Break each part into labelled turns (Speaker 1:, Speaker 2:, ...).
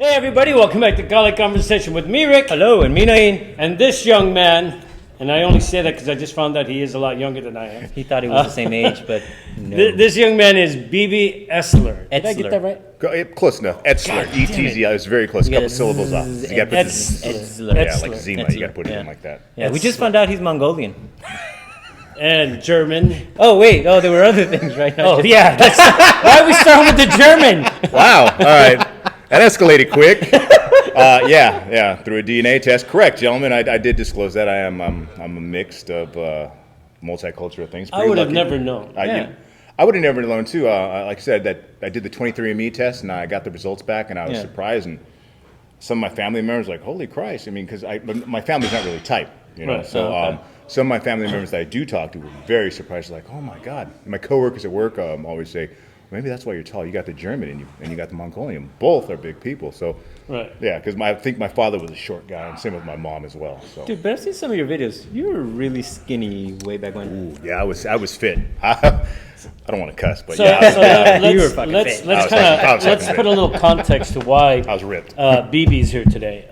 Speaker 1: Hey everybody, welcome back to Konversation with me, Rick.
Speaker 2: Hello, and me, Nain.
Speaker 1: And this young man, and I only say that because I just found out he is a lot younger than I am.
Speaker 2: He thought he was the same age, but no.
Speaker 1: This young man is BB Etzler. Did I get that right?
Speaker 3: Close enough. Etzler. E-T-Z. I was very close. A couple syllables off.
Speaker 2: You
Speaker 3: got to put
Speaker 2: Etzler.
Speaker 3: Yeah, like Zima. You got to put it in like that.
Speaker 2: Yeah, we just found out he's Mongolian.
Speaker 1: And German.
Speaker 2: Oh, wait. Oh, there were other things, right?
Speaker 1: Oh, yeah. Why are we starting with the German?
Speaker 3: Wow. All right. That escalated quick. Yeah. Through a DNA test. Correct, gentlemen. I did disclose that. I'm a mixed of multicultural things.
Speaker 1: I would have never known.
Speaker 3: I would have never known too. Like I said, that I did the 23andMe test and I got the results back, and I was surprised. And some of my family members were like, "Holy Christ!" I mean, because my family's not really tight, you know. Right. So some of my family members that I do talk to were very surprised. Like, "Oh my God!" And my coworkers at work always say, "Maybe that's why you're tall. You got the German and you got the Mongolian. Both are big people." So,
Speaker 1: right.
Speaker 3: Yeah, because I think my father was a short guy, and same with my mom as well. So.
Speaker 2: Dude, but I've seen some of your videos. You were really skinny way back when.
Speaker 3: Ooh, yeah, I was fit. I don't want to cuss, but yeah.
Speaker 1: Let's put a little context to why
Speaker 3: I was ripped.
Speaker 1: BB's here today.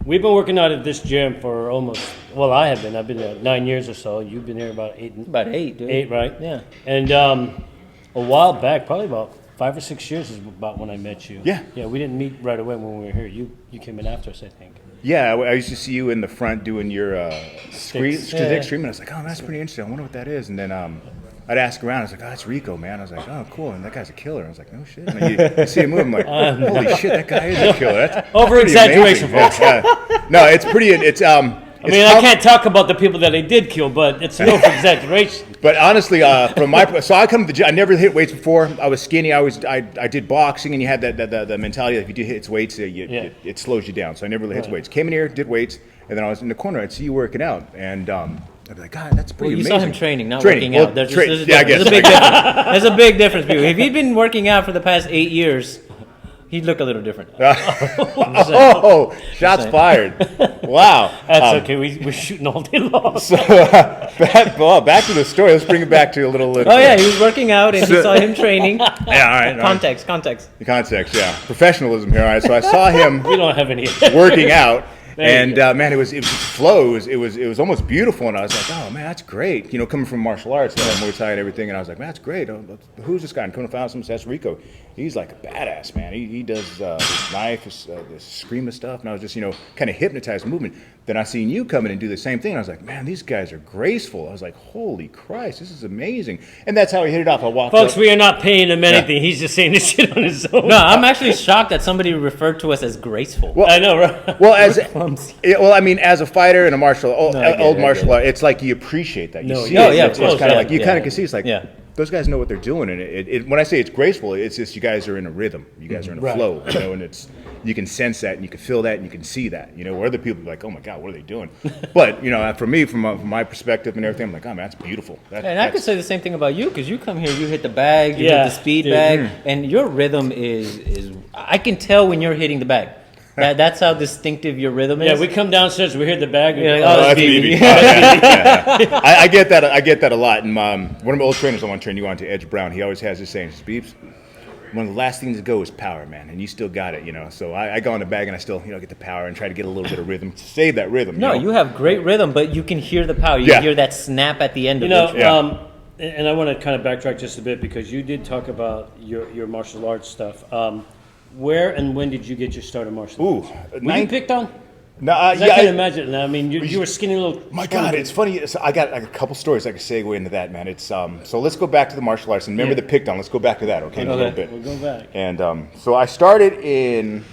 Speaker 1: We've been working out at this gym for I have been. I've been there 9 years or so. You've been there about 8.
Speaker 2: About 8, dude.
Speaker 1: 8, right?
Speaker 2: Yeah.
Speaker 1: And a while back, probably about 5 or 6 years is about when I met you.
Speaker 3: Yeah.
Speaker 1: Yeah, we didn't meet right away when we were here. You came in after us, I think.
Speaker 3: Yeah, I used to see you in the front doing your stream, and I was like, "Oh, that's pretty interesting. I wonder what that is." And then I'd ask around. I was like, "Oh, that's Rico, man." I was like, "Oh, cool." And that guy's a killer. I was like, "No shit." And you see him move. I'm like, "Holy shit, that guy is a killer." That's
Speaker 1: over-exaggeration, folks.
Speaker 3: No, it's pretty.
Speaker 1: I can't talk about the people that I did kill, but it's no exaggeration.
Speaker 3: But honestly, so I come to the gym. I never hit weights before. I was skinny. I did boxing, and you had the mentality that if you do hit weights, it slows you down. So I never really hit weights. Came in here, did weights, and then I was in the corner. I'd see you working out, and I'd be like, "God, that's pretty amazing."
Speaker 2: You saw him training, not working out. There's
Speaker 3: a
Speaker 2: big difference. There's a big difference. If he'd been working out for the past 8 years, he'd look a little different.
Speaker 3: Shots fired. Wow.
Speaker 1: That's okay. We're shooting all day long.
Speaker 3: So, back to the story. Let's bring it back to a little.
Speaker 2: Oh, yeah. He was working out, and he saw him training.
Speaker 3: Yeah, all right.
Speaker 2: Context.
Speaker 3: The context, yeah. Professionalism here. All right. So I saw him
Speaker 1: We don't have any.
Speaker 3: working out. And man, it was flow. It was almost beautiful, and I was like, "Oh man, that's great." You know, coming from martial arts, Muay Thai and everything, and I was like, "Man, that's great." Who's this guy? And coming to find out, that's Rico. He's like a badass, man. He does this knife, this scream of stuff, and I was just kind of hypnotized movement. Then I seen you come in and do the same thing, and I was like, "Man, these guys are graceful." I was like, "Holy Christ, this is amazing!" And that's how he hit it off. I walked
Speaker 1: Folks,
Speaker 3: up.
Speaker 1: we are not paying him anything. He's just saying this shit on his own.
Speaker 2: No, I'm actually shocked that somebody referred to us as graceful.
Speaker 1: Well, I know, right?
Speaker 3: Well, as a fighter and a old martial art, it's like you appreciate that. You see it.
Speaker 2: Yeah,
Speaker 3: it's kind of like you kind of can see. It's like those guys know what they're doing, and when I say it's graceful, it's just you guys are in a rhythm. You guys are in a flow, and you can sense that, and you can feel that, and you can see that. Where other people are like, "Oh my God, what are they doing?" But for me, from my perspective and everything, I'm like, "Oh man, that's beautiful."
Speaker 2: And I could say the same thing about you, because you come here, you hit the bag, you hit the speed bag, and your rhythm is I can tell when you're hitting the bag. That's how distinctive your rhythm is.
Speaker 1: Yeah, we come downstairs, we hear the bag.
Speaker 2: You're like, that's BB.
Speaker 3: I get that. I get that a lot. And one of my old trainers I want to turn you on to, Edge Brown. He always has this saying, "Beeps, one of the last things to go is power, man, and you still got it." So I go on the bag and I still get the power and try to get a little bit of rhythm to save that rhythm.
Speaker 2: No, you have great rhythm, but you can hear the power. You can hear that snap at the end of it.
Speaker 1: And I want to kind of backtrack just a bit, because you did talk about your martial arts stuff. Where and when did you get your start in martial arts? Were you picked on?
Speaker 3: No,
Speaker 1: I can't imagine. I mean, you were skinny little.
Speaker 3: My God, it's funny. So I got a couple stories I can segue into that, man. It's so let's go back to the martial arts and remember the picked on. Let's go back to that, okay? In a little bit.
Speaker 1: We'll go back.
Speaker 3: And so I started in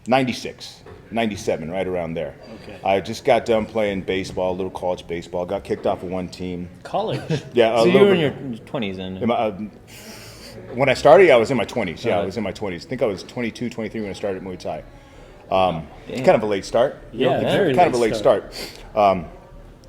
Speaker 3: '96, '97, right around there.
Speaker 1: Okay.
Speaker 3: I just got done playing baseball, a little college baseball. Got kicked off of one team.
Speaker 1: College.
Speaker 3: Yeah.
Speaker 2: So you were in your 20s then.
Speaker 3: When I started, I was in my 20s. Yeah, I was in my 20s. I think I was 22, 23 when I started Muay Thai. Kind of a late start.
Speaker 1: Very
Speaker 3: kind of a late start. But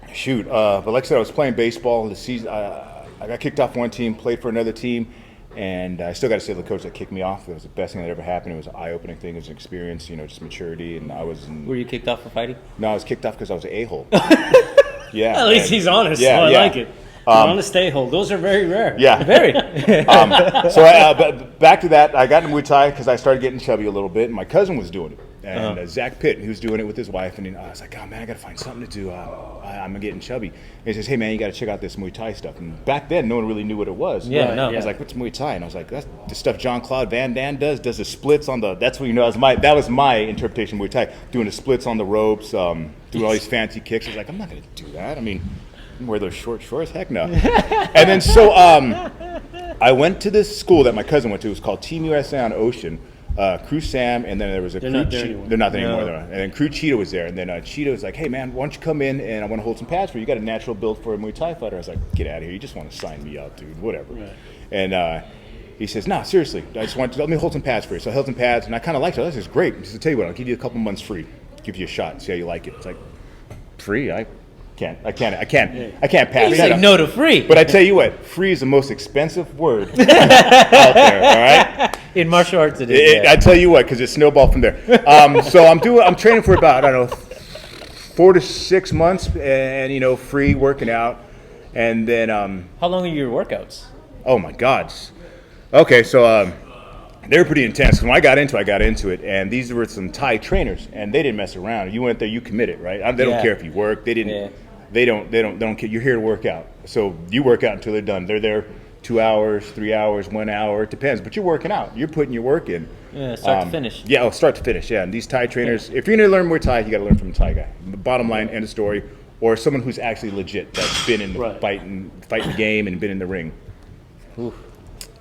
Speaker 3: like I said, I was playing baseball. The season, I got kicked off one team, played for another team, and I still got to say the coach that kicked me off. It was the best thing that ever happened. It was an eye-opening thing. It was an experience, just maturity. And I was.
Speaker 2: Were you kicked off for fighting?
Speaker 3: No, I was kicked off because I was an a-hole. Yeah.
Speaker 1: At least he's honest. So I like it. You're on a stay hold. Those are very rare.
Speaker 3: Yeah.
Speaker 2: Very.
Speaker 3: But back to that, I got into Muay Thai because I started getting chubby a little bit, and my cousin was doing it. And Zach Pitt, he was doing it with his wife, and I was like, oh man, I got to find something to do. I'm getting chubby. And he says, hey man, you got to check out this Muay Thai stuff. And back then, no one really knew what it was.
Speaker 2: Yeah,
Speaker 1: Right,
Speaker 2: no.
Speaker 1: yeah.
Speaker 3: I was like, what's Muay Thai? And I was like, that's the stuff Jean-Claude Van Damme does the splits on the, that's what you know, that was my interpretation of Muay Thai, doing the splits on the ropes, doing all these fancy kicks. I was like, I'm not going to do that. I mean, wear those short shorts? Heck no. And then so I went to this school that my cousin went to. It was called Team USA on Ocean. Crew Sam, and then there was a
Speaker 1: They're
Speaker 3: Crew
Speaker 1: not there
Speaker 3: Cheetah.
Speaker 1: anymore.
Speaker 3: They're not there
Speaker 2: No.
Speaker 3: anymore. And then Crew Cheetah was there. And then Cheetah was like, hey man, why don't you come in and I want to hold some pads for you. You got a natural build for a Muay Thai fighter. I was like, get out of here. You just want to sign me up, dude. Whatever.
Speaker 1: Right.
Speaker 3: And he says, no, seriously. I just want to let me hold some pads for you. So I held some pads, and I kind of liked it. This is great. He said, tell you what, I'll give you a couple months free. Give you a shot. See how you like it. It's like, free? I can't pass
Speaker 2: You
Speaker 3: that
Speaker 2: say
Speaker 3: up.
Speaker 2: no to free.
Speaker 3: But I tell you what, free is the most expensive word out there, all right?
Speaker 2: In martial arts, it is.
Speaker 3: I tell you what, because it snowballed from there. So I'm training for about, I don't know, 4 to 6 months, and free working out, and then
Speaker 2: How long are your workouts?
Speaker 3: oh my God. Okay, so they were pretty intense. When I got into it, and these were some Thai trainers, and they didn't mess around. You went there, you committed, right? They don't
Speaker 2: Yeah.
Speaker 3: care if you work. They didn't.
Speaker 2: Yeah.
Speaker 3: They don't care. You're here to work out. So you work out until they're done. They're there 2 hours, 3 hours, 1 hour. It depends. But you're working out. You're putting your work in.
Speaker 2: Yeah, start to finish.
Speaker 3: Yeah, start to finish. Yeah, and these Thai trainers. If you're gonna learn Muay Thai, you got to learn from a Thai guy. The bottom line, end of story. Or someone who's actually legit, that's been in the
Speaker 1: Right.
Speaker 3: fighting the game and been in the ring.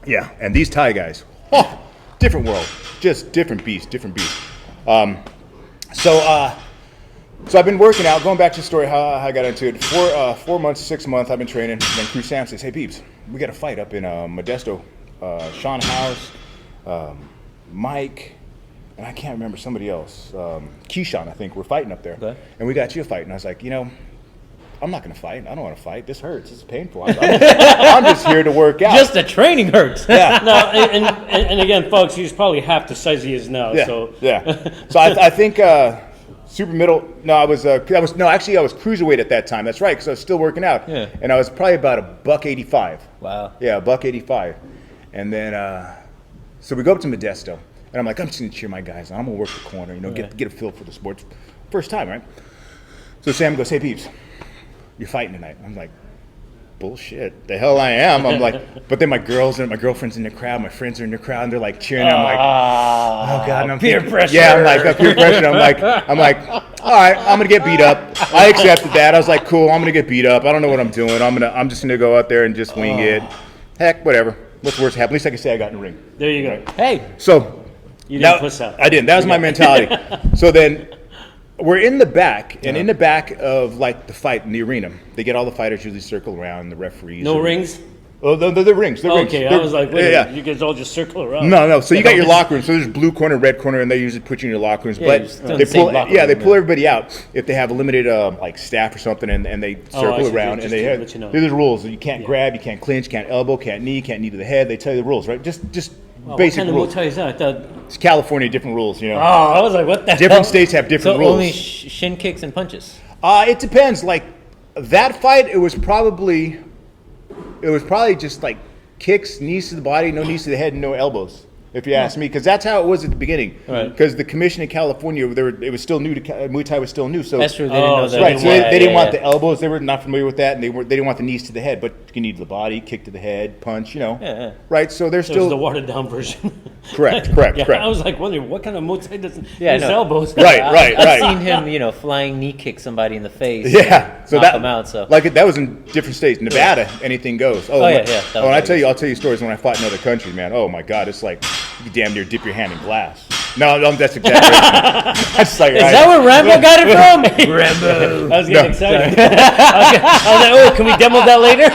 Speaker 3: Yeah, and these Thai guys, different world, just different beast. So I've been working out. Going back to the story how I got into it. 4 months, 6 months, I've been training. And then Crew Sam says, "Hey, Peeps, we got a fight up in Modesto. Sean House, Mike, and I can't remember somebody else. Keyshawn, I think, we're fighting up there.
Speaker 2: Okay.
Speaker 3: And we got you a fight." And I was like, I'm not going to fight. I don't want to fight. This hurts. This is painful. I'm just here to work out.
Speaker 2: Just the training hurts.
Speaker 3: Yeah.
Speaker 1: No, and again, folks, he's probably half the size he is now.
Speaker 3: Yeah.
Speaker 1: So
Speaker 3: Yeah. So I think super middle. No, I was cruiserweight at that time. That's right, because I was still working out.
Speaker 2: Yeah.
Speaker 3: And I was probably about $185.
Speaker 2: Wow.
Speaker 3: Yeah, $185. And then so we go up to Modesto, and I'm like, I'm just gonna cheer my guys on. I'm gonna work the corner, get a feel for the sport. First time, right? So Sam goes, "Hey, Peeps, you're fighting tonight." I'm like, bullshit, the hell I am. I'm like, but then my girlfriend's in the crowd, my friends are in the crowd, and they're like cheering. I'm like, oh God, and I'm
Speaker 2: peer pressure.
Speaker 3: Yeah, I'm like peer pressure. I'm like, all right, I'm gonna get beat up. I accepted that. I was like, cool, I'm gonna get beat up. I don't know what I'm doing. I'm just gonna go out there and just wing it. Heck, whatever. What's worse happen? At least I can say I got in the ring.
Speaker 1: there you go.
Speaker 2: Hey,
Speaker 3: So
Speaker 1: You didn't puss out.
Speaker 3: I didn't. That was my mentality. So then we're in the back, and in the back of like the fight in the arena, they get all the fighters usually circle around, the referees.
Speaker 1: No rings?
Speaker 3: Oh, the rings. The rings.
Speaker 1: Okay, I
Speaker 3: They're-
Speaker 1: was like, wait a
Speaker 3: yeah.
Speaker 1: minute, you guys all just circle around.
Speaker 3: No. So you got your locker room. So there's blue corner, red corner, and they usually put you in your locker rooms.
Speaker 2: Yeah,
Speaker 3: But
Speaker 2: you're still in
Speaker 3: they
Speaker 2: the same
Speaker 3: pull,
Speaker 2: locker
Speaker 3: they
Speaker 2: room,
Speaker 3: pull
Speaker 2: yeah.
Speaker 3: everybody out if they have a limited like staff or something, and they
Speaker 1: I
Speaker 3: circle
Speaker 1: see.
Speaker 3: around
Speaker 1: Just
Speaker 3: and they
Speaker 1: to
Speaker 3: have
Speaker 1: let you know.
Speaker 3: there's rules. You can't grab, you can't clinch, can't elbow, can't knee to the head. They tell you the rules, right? Just
Speaker 1: Wow,
Speaker 3: basic
Speaker 1: what kind
Speaker 3: rules.
Speaker 1: of Muay Thai is that? I thought,
Speaker 3: It's California, different rules.
Speaker 1: oh, I was like, what the hell?
Speaker 3: Different states have different
Speaker 2: so
Speaker 3: rules.
Speaker 2: only shin kicks and punches.
Speaker 3: It depends. Like that fight, it was probably just like kicks, knees to the body, no knees to the head, and no elbows. If you ask me, because that's how it was at the beginning.
Speaker 2: Right.
Speaker 3: Because the commission in California, it was still new to Muay Thai was still new. So
Speaker 2: That's true. They didn't know that.
Speaker 3: right. So
Speaker 2: Yeah,
Speaker 3: they didn't
Speaker 2: yeah,
Speaker 3: want
Speaker 2: yeah.
Speaker 3: the elbows. They were not familiar with that, and they didn't want the knees to the head. But you can knee to the body, kick to the head, punch.
Speaker 2: Yeah.
Speaker 3: Right. So they're
Speaker 1: So it was
Speaker 3: still
Speaker 1: the watered down version.
Speaker 3: correct.
Speaker 1: Yeah,
Speaker 3: Correct.
Speaker 1: I was like wondering what kind of Muay Thai doesn't
Speaker 2: Yeah, I
Speaker 1: use
Speaker 2: know.
Speaker 1: elbows.
Speaker 3: Right.
Speaker 2: I've seen him, flying knee kick somebody in the face.
Speaker 3: Yeah, so
Speaker 2: knock them out. So
Speaker 3: like that was in different states. Nevada, anything goes.
Speaker 2: Oh, yeah, yeah, that
Speaker 3: Oh, and
Speaker 2: was
Speaker 3: I'll tell you stories when I fought in another country, man. Oh my God, it's like you could damn near dip your hand in glass. No, that's exaggeration. That's like,
Speaker 2: is that where Rambo got it from? Rambo.
Speaker 1: I was getting excited. I was like, oh, can we demo that later?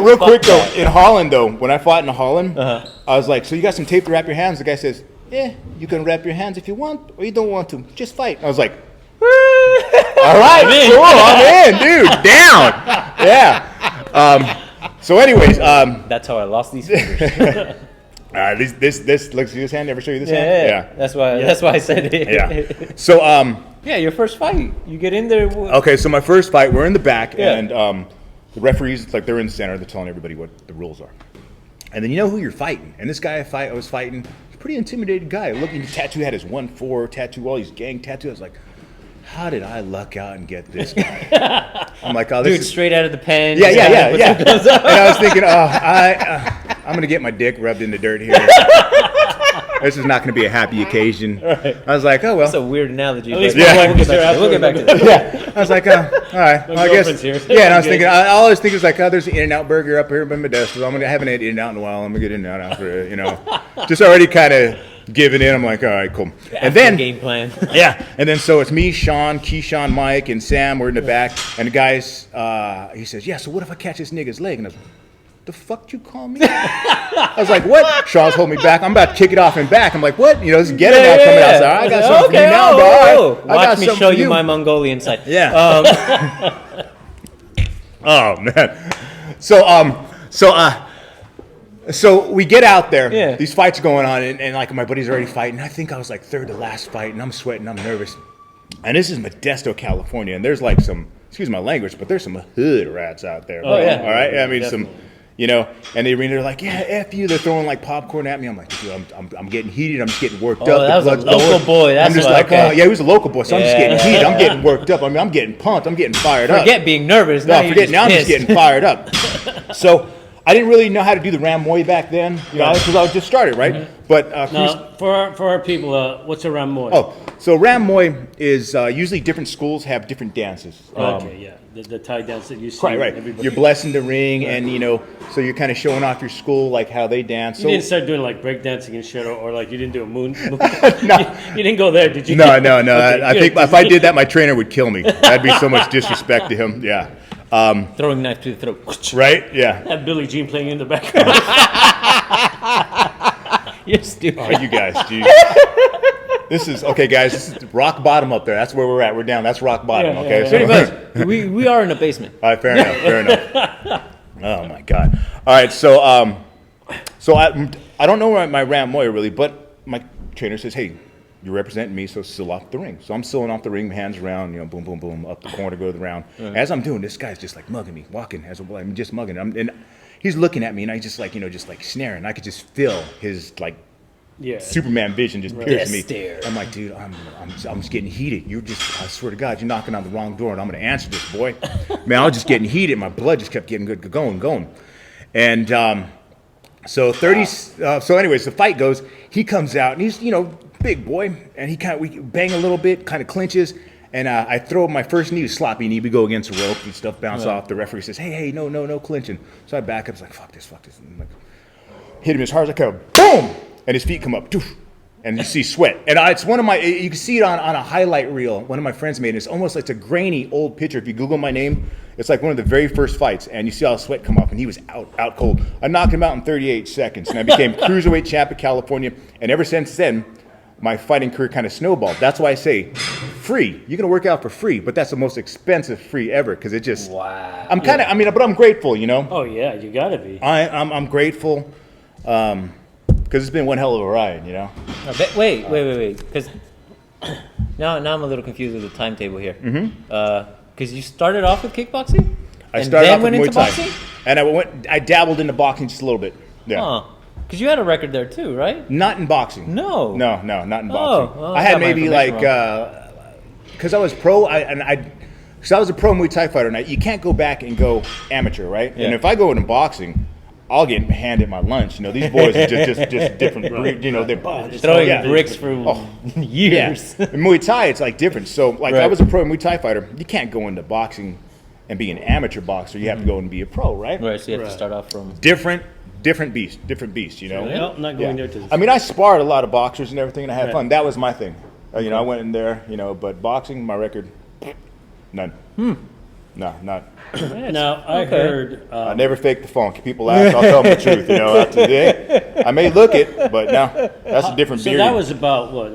Speaker 3: real quick though, in Holland though, when I fought in Holland, I was like, so you got some tape to wrap your hands? The guy says, yeah, you can wrap your hands if you want, or you don't want to. Just fight. I was like, all right, cool, I'm in, dude, down. Yeah. So anyways,
Speaker 2: That's how I lost these fingers.
Speaker 3: this look, see this hand? Ever show you this hand?
Speaker 2: Yeah. That's why I said it.
Speaker 3: Yeah. So
Speaker 2: Yeah, your first fight. You get in there.
Speaker 3: okay, so my first fight, we're in the back,
Speaker 2: Yeah.
Speaker 3: and The referees, like they're in the center, they're telling everybody what the rules are. And then you know who you're fighting. And this guy I was fighting, he's a pretty intimidated guy. Looking, the tattoo had his 1-4 tattoo, all these gang tattoos. I was like, how did I luck out and get this guy? I'm like, oh, this
Speaker 2: Dude,
Speaker 3: is
Speaker 2: straight out of the pen.
Speaker 3: yeah. And I was thinking, I'm gonna get my dick rubbed in the dirt here. This is not going to be a happy occasion. Right. I was like, oh, well.
Speaker 2: That's a weird analogy.
Speaker 1: At least
Speaker 2: We'll get back to that.
Speaker 3: Yeah. I was like, all right. Well, I guess.
Speaker 1: Here.
Speaker 3: Yeah, and I was thinking, all I was thinking was like, oh, there's an In-N-Out burger up here by Modesto. I haven't had In-N-Out in a while. I'm going to get In-N-Out after it, Just already kind of giving in. I'm like, all right, cool. And then.
Speaker 2: Game plan.
Speaker 3: Yeah. And then so it's me, Sean, Keyshawn, Mike, and Sam. We're in the back. And the guys, he says, yeah, so what if I catch this nigga's leg? And I was like, the fuck you call me? I was like, what? Sean's holding me back. I'm about to kick it off and back. I'm like, what? This is getting out coming out. So I got something for you now, bro.
Speaker 2: Watch me show you my Mongolian side.
Speaker 3: Yeah. Oh man. So we get out there.
Speaker 2: Yeah.
Speaker 3: These fights are going on, and like my buddies are already fighting. I think I was like third to last fight, and I'm sweating. I'm nervous. And this is Modesto, California, and there's like some, excuse my language, but there's some hood rats out there.
Speaker 2: Oh, yeah.
Speaker 3: All right. I mean,
Speaker 1: Definitely.
Speaker 3: And they're like, yeah, F you. They're throwing like popcorn at me. I'm like, dude, I'm getting heated. I'm just getting worked up.
Speaker 2: That was a
Speaker 3: blood's
Speaker 2: local
Speaker 3: going.
Speaker 2: boy. That's
Speaker 3: I'm just
Speaker 2: what,
Speaker 3: like,
Speaker 2: okay.
Speaker 3: oh, yeah, he was a local boy. So I'm just
Speaker 2: Yeah.
Speaker 3: getting heated. I'm getting worked up. I mean, I'm getting pumped. I'm getting fired up.
Speaker 2: Forget being nervous.
Speaker 3: No,
Speaker 2: Now
Speaker 3: forget. Now I'm just
Speaker 2: pissed.
Speaker 3: getting fired up. So I didn't really know how to do the Ram Moy back then, because I was just started, right?
Speaker 2: Mm-hmm.
Speaker 3: But
Speaker 1: Now, for our people, what's a Ramoy?
Speaker 3: oh, so Ram Moy is usually different schools have different dances.
Speaker 1: Okay, yeah. The Thai dance that you see.
Speaker 3: Right.
Speaker 1: Everybody.
Speaker 3: You're blessing the ring, and so you're kind of showing off your school, like how they dance.
Speaker 1: You
Speaker 3: So
Speaker 1: didn't start doing like breakdancing and shit, or like you didn't do a moon.
Speaker 3: No.
Speaker 1: You didn't go there, did you?
Speaker 3: no.
Speaker 1: Okay,
Speaker 3: I
Speaker 1: good.
Speaker 3: think if I did that, my trainer would kill me. That'd be so much disrespect to him. Yeah.
Speaker 2: Throwing knife to the throat.
Speaker 3: Right. Yeah.
Speaker 1: Have Billie Jean playing in the background.
Speaker 2: You're stupid.
Speaker 3: Oh, you guys, geez. This is okay, guys. This is rock bottom up there. That's where we're at. We're down. That's rock bottom.
Speaker 1: Yeah,
Speaker 3: Okay.
Speaker 1: yeah,
Speaker 3: So-
Speaker 2: Pretty much. We are in a basement.
Speaker 3: All right, fair enough. Fair enough. Oh my God. All right, so I don't know my Ram Moya really, but my trainer says, hey, you're representing me, so seal off the ring. So I'm sealing off the ring, hands around, boom, boom, boom, up the corner, go to the round. As I'm doing, this guy's just like mugging me, walking as I'm just mugging. And he's looking at me, and I just like just like snaring. I could just feel his like.
Speaker 1: Yeah.
Speaker 3: Superman vision just pierced me.
Speaker 2: Stare.
Speaker 3: I'm like, dude, I'm just getting heated. I swear to God, you're knocking on the wrong door, and I'm going to answer this, boy. Man, I was just getting heated. My blood just kept getting going. And so anyways, the fight goes. He comes out, and he's big boy, and we bang a little bit, kind of clinches. And I throw my first knee, sloppy knee. We go against the rope and stuff, bounce off. The referee says, hey, no clinching. So I back up. It's like, fuck this. And I'm like, hit him as hard as I can. Boom! And his feet come up, doof, and you see sweat. And it's one of my, you can see it on a highlight reel. One of my friends made it. It's almost like it's a grainy old picture. If you Google my name, it's like one of the very first fights, and you see all the sweat come up, and he was out cold. I knocked him out in 38 seconds, and I became cruiserweight champ of California. And ever since then, my fighting career kind of snowballed. That's why I say free. You're going to work out for free, but that's the most expensive free ever, because it just,
Speaker 2: Wow.
Speaker 3: I'm kind of, but I'm grateful,
Speaker 1: Oh yeah, you gotta be.
Speaker 3: I'm grateful. Because it's been one hell of a ride,
Speaker 2: Wait. Because now I'm a little confused with the timetable here. Because you started off with kickboxing?
Speaker 3: I
Speaker 2: and
Speaker 3: started
Speaker 2: then
Speaker 3: off
Speaker 2: went
Speaker 3: with Muay
Speaker 2: into
Speaker 3: Thai,
Speaker 2: boxing?
Speaker 3: and I dabbled into boxing just a little bit. Yeah,
Speaker 2: Because you had a record there too, right?
Speaker 3: not in boxing.
Speaker 2: No.
Speaker 3: not in boxing.
Speaker 2: well,
Speaker 3: I
Speaker 2: I
Speaker 3: had
Speaker 2: got my
Speaker 3: maybe like
Speaker 2: information
Speaker 3: because I was pro, because I was a pro Muay Thai fighter, and you can't go back and go amateur, right?
Speaker 2: Yeah.
Speaker 3: And if I go into boxing, I'll get handed my lunch. These boys are just different breed. They're
Speaker 2: Throwing bricks for years.
Speaker 3: Yeah. In Muay Thai, it's like different. So, like, I
Speaker 2: Right.
Speaker 3: was a pro Muay Thai fighter. You can't go into boxing and be an amateur boxer. You have to go and be a pro, right?
Speaker 2: Right, so you have
Speaker 1: Right.
Speaker 2: to start off from...
Speaker 3: Different beast.
Speaker 1: Well, not going there to.
Speaker 3: I mean, I sparred a lot of boxers and everything, and I had
Speaker 1: Right.
Speaker 3: fun. That was my thing. I went in there, but boxing, my record, none. No, not.
Speaker 1: Now I
Speaker 2: Okay.
Speaker 1: heard.
Speaker 3: I never fake the funk. People laugh, I'll tell them the truth. I may look it, but no, that's a different
Speaker 1: So
Speaker 3: beard.
Speaker 1: that was about what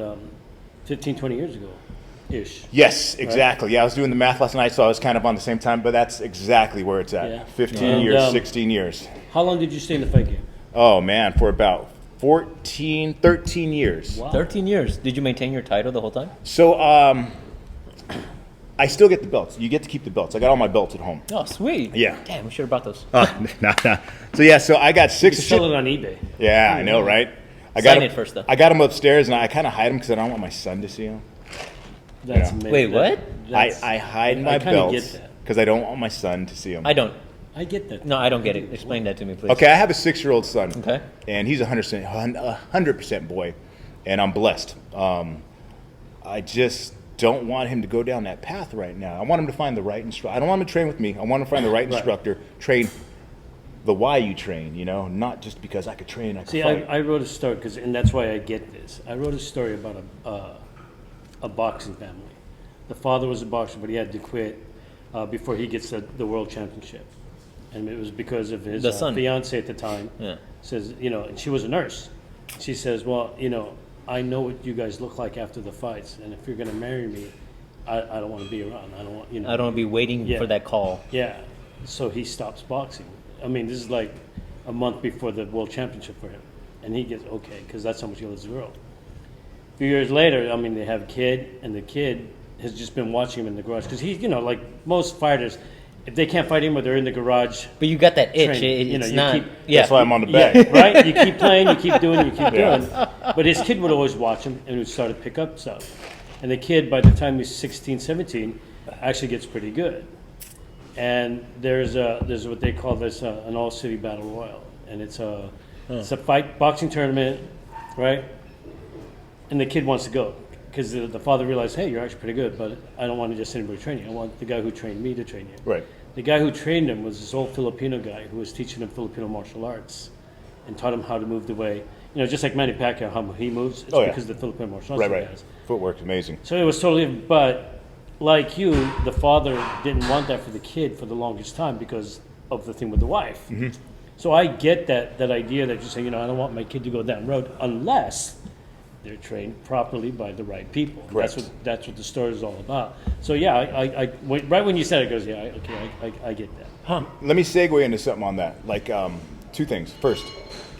Speaker 1: 15, 20 years ago, ish.
Speaker 3: Yes, exactly. Yeah, I was doing the math last night, so I was kind of on the same time, but that's exactly where it's at.
Speaker 1: Yeah.
Speaker 3: 15
Speaker 1: And,
Speaker 3: years, 16 years.
Speaker 1: How long did you stay in the fight game?
Speaker 3: Oh, man, for about 13 years.
Speaker 1: Wow.
Speaker 2: 13 years. Did you maintain your title the whole time?
Speaker 3: So, I still get the belts. You get to keep the belts. I got all my belts at home.
Speaker 2: Oh, sweet.
Speaker 3: Yeah.
Speaker 2: Damn, we should have brought those.
Speaker 3: Nah. So I got 6.
Speaker 1: You sell it on eBay.
Speaker 3: Yeah, I know, right?
Speaker 2: Sign it first, though.
Speaker 3: I got them upstairs, and I kind of hide them because I don't want my son to see them.
Speaker 1: That's
Speaker 3: Yeah.
Speaker 1: amazing.
Speaker 2: Wait, what?
Speaker 3: I hide my
Speaker 1: kinda
Speaker 3: belts
Speaker 1: get that.
Speaker 3: because I don't want my son to see them.
Speaker 2: I don't.
Speaker 1: I get that.
Speaker 2: No, I don't get it. Explain that to me, please.
Speaker 3: Okay, I have a 6-year-old son.
Speaker 2: Okay.
Speaker 3: And he's 100% boy, and I'm blessed. I just don't want him to go down that path right now. I want him to find the right instructor. I don't want him to train with me. I want him to find the right instructor, train the why you train, not just because I could train, I could
Speaker 1: See,
Speaker 3: fight.
Speaker 1: I wrote a story, and that's why I get this. I wrote a story about a boxing family. The father was a boxer, but he had to quit before he gets the world championship. And it was because of his
Speaker 2: The son.
Speaker 1: fiance at the time.
Speaker 2: Yeah.
Speaker 1: Says, and she was a nurse. She says, well, I know what you guys look like after the fights, and if you're going to marry me, I don't want to be around. I don't want,
Speaker 2: I don't want to be waiting
Speaker 1: Yeah.
Speaker 2: for that call.
Speaker 1: Yeah. So he stops boxing. I mean, this is like a month before the world championship for him. And he gets okay, because that's how much he loves the world. A few years later, I mean, they have a kid, and the kid has just been watching him in the garage. Because he's, like most fighters, if they can't fight him or they're in the garage,
Speaker 2: But you got that itch.
Speaker 1: Train,
Speaker 2: It's
Speaker 1: you
Speaker 2: not.
Speaker 1: keep-
Speaker 2: Yeah.
Speaker 3: That's why I'm on the
Speaker 1: yeah,
Speaker 3: bag.
Speaker 1: right? You keep playing, you keep doing, you keep
Speaker 3: Yeah.
Speaker 1: doing. But his kid would always watch him and would start to pick up stuff. And the kid, by the time he's 16, 17, actually gets pretty good. And there's what they call this an all-city battle royal, and it's a boxing tournament, right? And the kid wants to go because the father realized, hey, you're actually pretty good, but I don't want to just anybody train you. I want the guy who trained me to train you.
Speaker 3: Right.
Speaker 1: The guy who trained him was this old Filipino guy who was teaching him Filipino martial arts and taught him how to move the way, just like Manny Pacquiao, how he moves. It's because of the Filipino martial arts he
Speaker 3: Right.
Speaker 1: has.
Speaker 3: Footwork's amazing.
Speaker 1: So it was totally, but like you, the father didn't want that for the kid for the longest time because of the thing with the wife.
Speaker 3: Mm-hmm.
Speaker 1: So I get that idea that you're saying, I don't want my kid to go down road unless they're trained properly by the right people.
Speaker 3: Correct.
Speaker 1: That's what the story is all about. So yeah, right when you said it, goes, yeah, okay, I get that.
Speaker 3: Let me segue into something on that. Like, 2 things. First,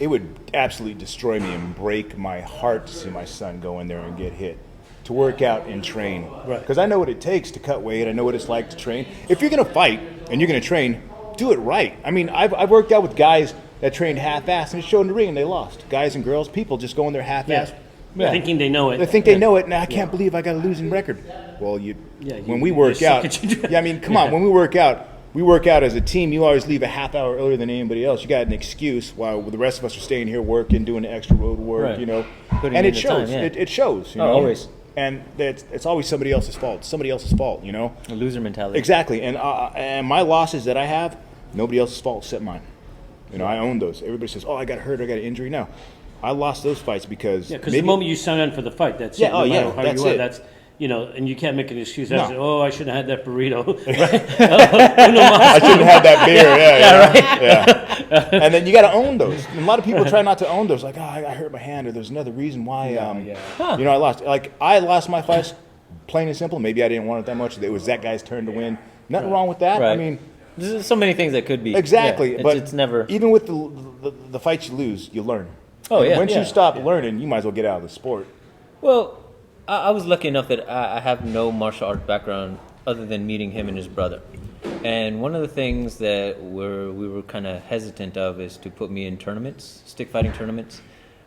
Speaker 3: it would absolutely destroy me and break my heart to see my son go in there and get hit, to work out and train.
Speaker 1: Right.
Speaker 3: Because I know what it takes to cut weight. I know what it's like to train. If you're going to fight and you're going to train, do it right. I mean, I've worked out with guys that trained half-assed and it showed in the ring and they lost. Guys and girls, people just go in there half-assed.
Speaker 1: Yeah. Thinking they know it.
Speaker 3: They think they know it, and I can't believe I got a losing record. Well, when we
Speaker 1: you
Speaker 3: work
Speaker 1: suck
Speaker 3: out,
Speaker 1: at your job.
Speaker 3: yeah, I mean, come on, when we work out as a team. You always leave a half hour earlier than anybody else. You got an excuse while the rest of us are staying here working, doing the extra road work,
Speaker 2: Right. Putting
Speaker 3: and
Speaker 2: in
Speaker 3: it
Speaker 2: the
Speaker 3: shows.
Speaker 2: time, yeah.
Speaker 3: It shows.
Speaker 2: Always.
Speaker 3: And it's always somebody else's fault. Somebody else's fault.
Speaker 2: A loser mentality.
Speaker 3: Exactly. And my losses that I have, nobody else's fault except mine. I own those. Everybody says, "Oh, I got hurt. I got an injury." No. I lost those fights because
Speaker 1: the moment you sign on for the fight, that's
Speaker 3: Yeah,
Speaker 1: it. No
Speaker 3: oh, yeah,
Speaker 1: matter how
Speaker 3: that's
Speaker 1: you are,
Speaker 3: it.
Speaker 1: that's and you can't make an excuse.
Speaker 3: No.
Speaker 1: Oh, I should have had that burrito. Right?
Speaker 3: I shouldn't have had that beer. Yeah. And then you got to own those. And a lot of people try not to own those. Like, I hurt my hand, or there's another reason why. I lost. Like, I lost my fights, plain and simple. Maybe I didn't want it that much. It was that guy's turn to win. Nothing wrong with that.
Speaker 2: Right.
Speaker 3: I mean,
Speaker 2: There's so many things that could be.
Speaker 3: exactly.
Speaker 2: Yeah,
Speaker 3: but
Speaker 2: it's never.
Speaker 3: even with the fights you lose, you learn.
Speaker 2: Oh,
Speaker 3: And
Speaker 2: yeah,
Speaker 3: Once
Speaker 2: yeah,
Speaker 3: you stop learning, you might as well get out of the sport.
Speaker 2: Well, I was lucky enough that I have no martial arts background other than meeting him and his brother. And one of the things that we were kind of hesitant of is to put me in tournaments, stick fighting tournaments.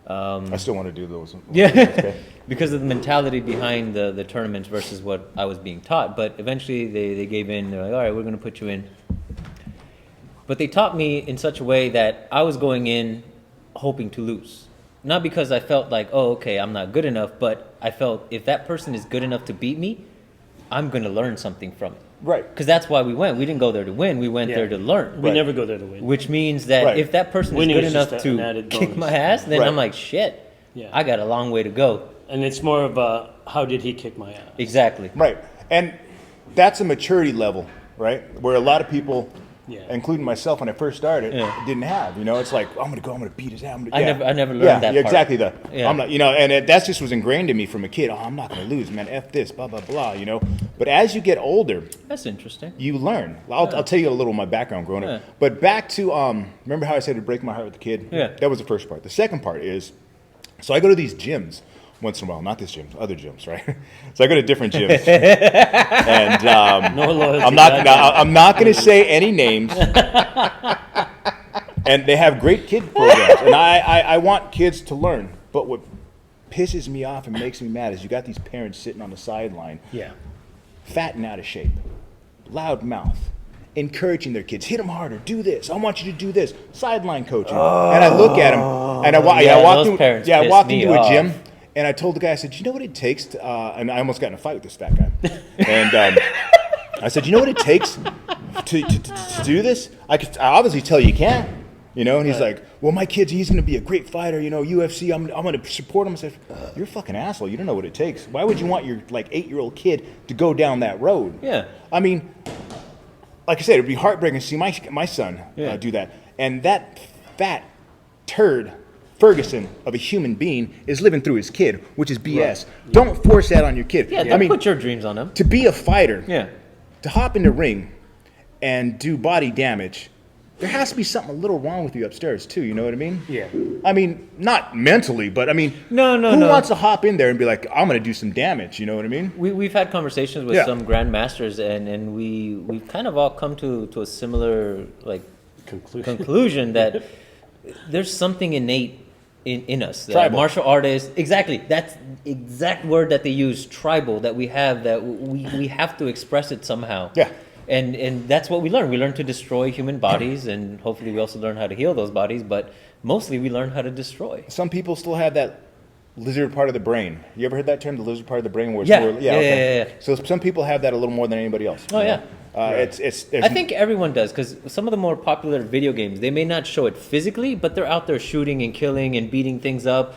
Speaker 3: I still want to do those.
Speaker 2: Yeah,
Speaker 3: Okay.
Speaker 2: because of the mentality behind the tournaments versus what I was being taught. But eventually they gave in. They're like, all right, we're going to put you in. But they taught me in such a way that I was going in hoping to lose. Not because I felt like, oh, okay, I'm not good enough, but I felt if that person is good enough to beat me, I'm going to learn something from it.
Speaker 3: Right.
Speaker 2: Because that's why we went. We didn't go there to win. We went there to learn.
Speaker 1: We never go there to win.
Speaker 2: Which means that
Speaker 3: Right.
Speaker 2: if that person
Speaker 1: Winning
Speaker 2: is
Speaker 1: is
Speaker 2: good enough
Speaker 1: just an
Speaker 2: to
Speaker 1: added
Speaker 2: kick
Speaker 1: bonus.
Speaker 2: my ass, then
Speaker 3: Right.
Speaker 2: I'm like, shit,
Speaker 1: Yeah.
Speaker 2: I got a long way to go.
Speaker 1: And it's more of a, how did he kick my ass?
Speaker 2: Exactly.
Speaker 3: Right. And that's a maturity level, right? Where a lot of people, including myself when I first started, didn't have. It's like, I'm going to beat his ass.
Speaker 2: I never learned that part.
Speaker 3: Exactly.
Speaker 2: Yeah.
Speaker 3: I'm not, and that just was ingrained in me from a kid. Oh, I'm not going to lose, man. F this, blah, blah, blah, But as you get older,
Speaker 2: That's interesting.
Speaker 3: you learn. I'll tell you a little of my background growing up. But back to, remember how I said it'd break my heart with the kid?
Speaker 2: Yeah.
Speaker 3: That was the first part. The second part is, so I go to these gyms once in a while. Not this gym, other gyms, right? So I go to different gyms, and
Speaker 1: No loyalty.
Speaker 3: I'm not going to say any names. And they have great kid programs, and I want kids to learn. But what pisses me off and makes me mad is you got these parents sitting on the sideline,
Speaker 1: Yeah.
Speaker 3: fat and out of shape, loud mouth, encouraging their kids, hit them harder, do this, I want you to do this, sideline coaching. And I look at them, and I walked into a gym, and I told the guy, I said, you know what it takes to, and I almost got in a fight with this fat guy. And I said, you know what it takes to do this? I obviously tell you can't. You know, and he's like, well, my kid's, he's going to be a great fighter, you know, UFC, I'm going to support him. I said, you're a fucking asshole. You don't know what it takes. Why would you want your, 8-year-old kid to go down that road?
Speaker 2: Yeah.
Speaker 3: I mean, like I said, it would be heartbreaking to see my son do that. And that fat turd, Ferguson, of a human being is living through his kid, which is BS. Right. Don't force that on your kid.
Speaker 2: Yeah, don't put your dreams on him.
Speaker 3: To be a fighter,
Speaker 2: yeah,
Speaker 3: to hop in the ring and do body damage, there has to be something a little wrong with you upstairs too. You know what I mean?
Speaker 1: Yeah.
Speaker 3: I mean, not mentally, but I mean,
Speaker 2: no.
Speaker 3: Who wants to hop in there and be like, I'm going to do some damage? You know what I mean?
Speaker 2: We've had conversations with some grandmasters, and we've kind of all come to a similar conclusion that there's something innate in us.
Speaker 3: Tribal.
Speaker 2: Martial artists, exactly. That's the exact word that they use. Tribal, that we have, that we have to express it somehow.
Speaker 3: Yeah.
Speaker 2: And that's what we learn. We learn to destroy human bodies, and hopefully we also learn how to heal those bodies, but mostly we learn how to destroy.
Speaker 3: Some people still have that lizard part of the brain. You ever heard that term, the lizard part of the brain? Where it's
Speaker 2: Yeah.
Speaker 3: So some people have that a little more than anybody else.
Speaker 2: Oh, yeah.
Speaker 3: I
Speaker 2: think everyone does, because some of the more popular video games, they may not show it physically, but they're out there shooting and killing and beating things up.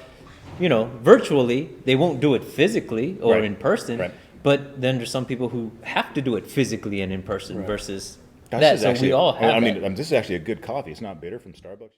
Speaker 2: You know, virtually, they won't do it physically or in person. Right. But then there's some people who have to do it physically and in person versus that. So we all have.
Speaker 3: I mean, this is actually a good coffee. It's not bitter from Starbucks.